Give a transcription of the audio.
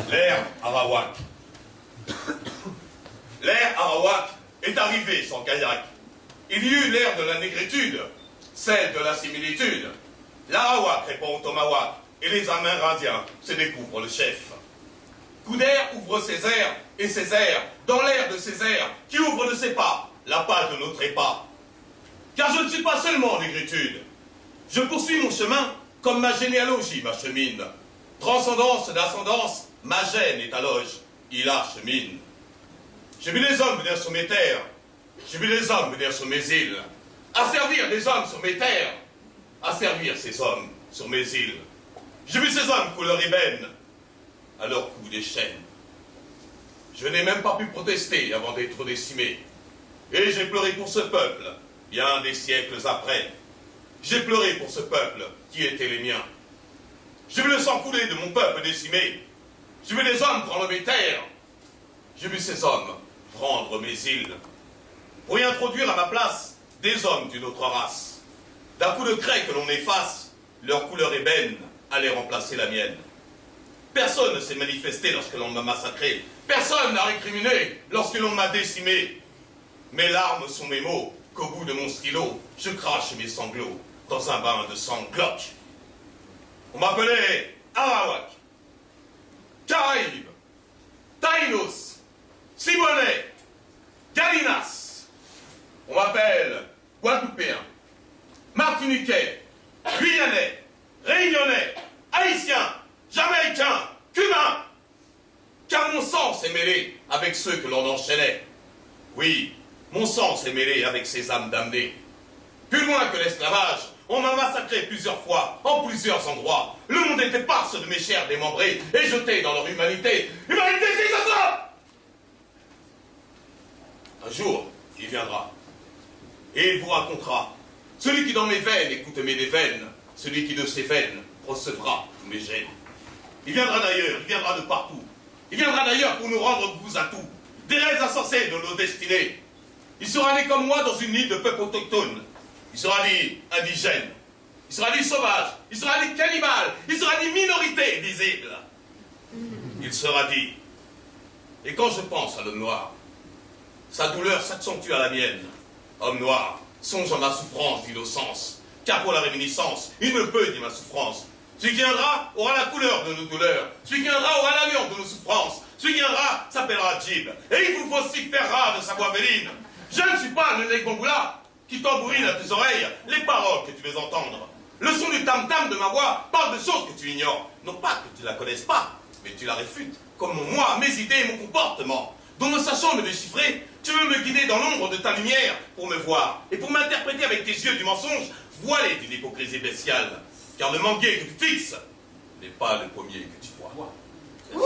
L'ère Arawak. L'ère Arawak est arrivée sans kayak. Il y eut l'ère de la négritude, celle de la similitude. L'Arawak répond au Tomahawk, et les Amérindiens se découvrent le chef. Couder ouvre ses airs et ses airs, dans l'air de ses airs, qui ouvre de ses pas la page de nos trépas. Car je ne suis pas seulement négritude. Je poursuis mon chemin comme ma généalogie m'achemine. Transcendance d'ascendance, ma gêne est à loge, il achemine. J'ai vu les hommes venir sur mes terres, j'ai vu les hommes venir sur mes îles, asservir des hommes sur mes terres, asservir ces hommes sur mes îles. J'ai vu ces hommes couleur ébène, à leur cou des chaînes. Je n'ai même pas pu protester avant d'être décimé. Et j'ai pleuré pour ce peuple, bien des siècles après. J'ai pleuré pour ce peuple qui était les miens. J'ai vu le sang couler de mon peuple décimé. J'ai vu les hommes prendre mes terres. J'ai vu ces hommes prendre mes îles. Pour y introduire à ma place des hommes d'une autre race. D'un coup de craie que l'on efface, leur couleur ébène allait remplacer la mienne. Personne ne s'est manifesté lorsque l'on m'a massacré. Personne n'a récriminé lorsque l'on m'a décimé. Mes larmes sont mes mots, qu'au bout de mon stylo, je crache mes sanglots dans un bain de sang glauque. On m'appelait Arawak, Caraïbes, Taïnos, Siboney, Galinas. On m'appelle Guadeloupéen, Martiniquais, Guyanais, Réunionnais, Haïtien, Jamaïcain, Cubain. Car mon sang s'est mêlé avec ceux que l'on enchaînait. Oui, mon sang s'est mêlé avec ces âmes damnées. Plus loin que l'esclavage, on m'a massacré plusieurs fois, en plusieurs endroits. Le monde était parse de mes chairs démembrées et jeté dans leur humanité. Humanité, c'est ça! Un jour, il viendra. Et il vous racontera. Celui qui dans mes veines écoute mes veines, celui qui de ses veines recevra tous mes gènes. Il viendra d'ailleurs, il viendra de partout. Il viendra d'ailleurs pour nous rendre goûts à tout. Des rêves insensés de nos destinées. Il sera né comme moi dans une île de peuple autochtone. Il sera dit indigène. Il sera dit sauvage. Il sera dit cannibale. Il sera dit minorité visible. Il sera dit. Et quand je pense à l'homme noir, sa douleur s'accentue à la mienne. Homme noir, songe à ma souffrance d'innocence. Car pour la réminiscence, il me peut dire ma souffrance. Celui qui viendra aura la couleur de nos douleurs. Celui qui viendra aura l'allure de nos souffrances. Celui qui viendra s'appellera Jib. Et il vous faut aussi faire rare de sa voix véline. Je ne suis pas le Negboula qui tambourine à tes oreilles les paroles que tu veux entendre. Le son du tam-tam de ma voix parle de choses que tu ignores. Non pas que tu la connaisses pas, mais tu la réfutes, comme moi, mes idées et mon comportement. Dont ne sachant me déchiffrer, tu veux me guider dans l'ombre de ta lumière pour me voir et pour m'interpréter avec tes yeux du mensonge voilés d'une hypocrisie bestiale. Car le manguier que tu fixes n'est pas le pommier que tu vois. Oui.